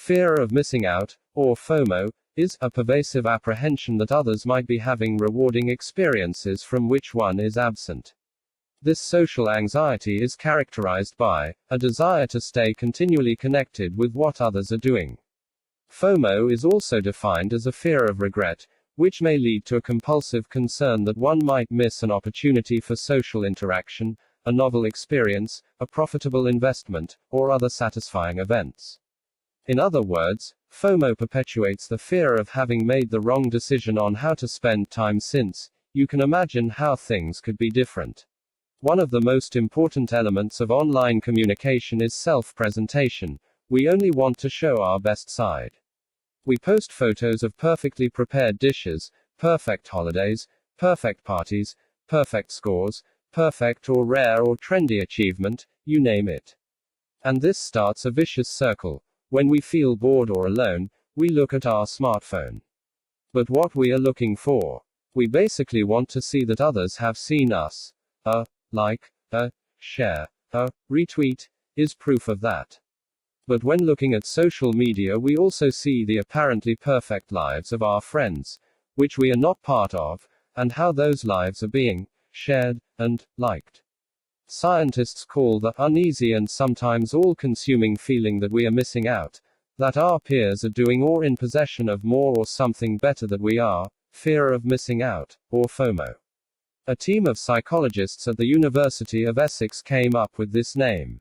Fear of missing out, or FOMO, is a pervasive apprehension that others might be having rewarding experiences from which one is absent. This social anxiety is characterized by a desire to stay continually connected with what others are doing. FOMO is also defined as a fear of regret, which may lead to a compulsive concern that one might miss an opportunity for social interaction, a novel experience, a profitable investment, or other satisfying events. In other words, FOMO perpetuates the fear of having made the wrong decision on how to spend time, since you can imagine how things could be different. One of the most important elements of online communication is self-presentation. We only want to show our best side. We post photos of perfectly prepared dishes, perfect holidays, perfect parties, perfect scores, perfect or rare or trendy achievement, you name it. And this starts a vicious circle. When we feel bored or alone, we look at our smartphone. But what we are looking for? We basically want to see that others have seen us. A like, a share, a retweet, is proof of that. But when looking at social media, we also see the apparently perfect lives of our friends, which we are not part of, and how those lives are being shared and liked. Scientists call the uneasy and sometimes all-consuming feeling that we are missing out, that our peers are doing or in possession of more or something better than we are, fear of missing out, or FOMO. A team of psychologists at the University of Essex came up with this name.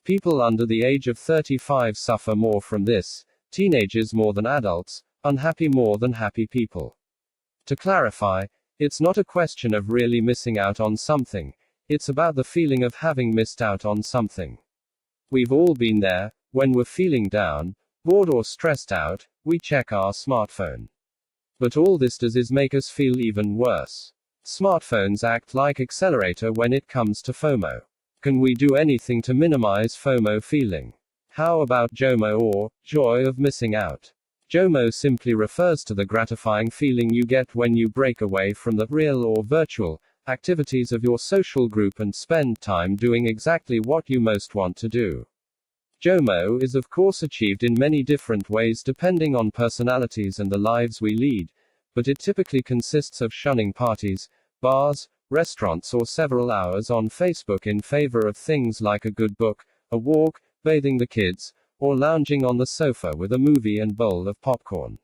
People under the age of 35 suffer more from this, teenagers more than adults, unhappy more than happy people. To clarify, it's not a question of really missing out on something, it's about the feeling of having missed out on something. We've all been there. When we're feeling down, bored or stressed out, we check our smartphone. But all this does is make us feel even worse. Smartphones act like accelerator when it comes to FOMO. Can we do anything to minimize FOMO feeling? How about JOMO, or joy of missing out? JOMO simply refers to the gratifying feeling you get when you break away from the real or virtual activities of your social group and spend time doing exactly what you most want to do. JOMO is of course achieved in many different ways depending on personalities and the lives we lead, but it typically consists of shunning parties, bars, restaurants, or several hours on Facebook in favor of things like a good book, a walk, bathing the kids, or lounging on the sofa with a movie and bowl of popcorn.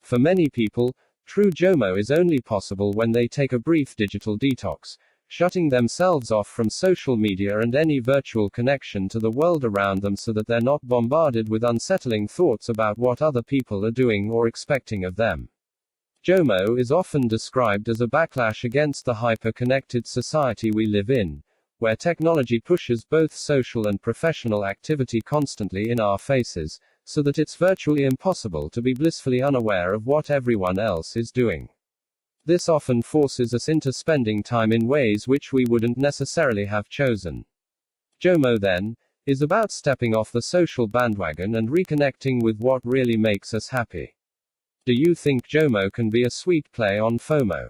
For many people, true JOMO is only possible when they take a brief digital detox, shutting themselves off from social media and any virtual connection to the world around them so that they're not bombarded with unsettling thoughts about what other people are doing or expecting of them. JOMO is often described as a backlash against the hyper-connected society we live in, where technology pushes both social and professional activity constantly in our faces, so that it's virtually impossible to be blissfully unaware of what everyone else is doing. This often forces us into spending time in ways which we wouldn't necessarily have chosen. JOMO, then, is about stepping off the social bandwagon and reconnecting with what really makes us happy. Do you think JOMO can be a sweet play on FOMO?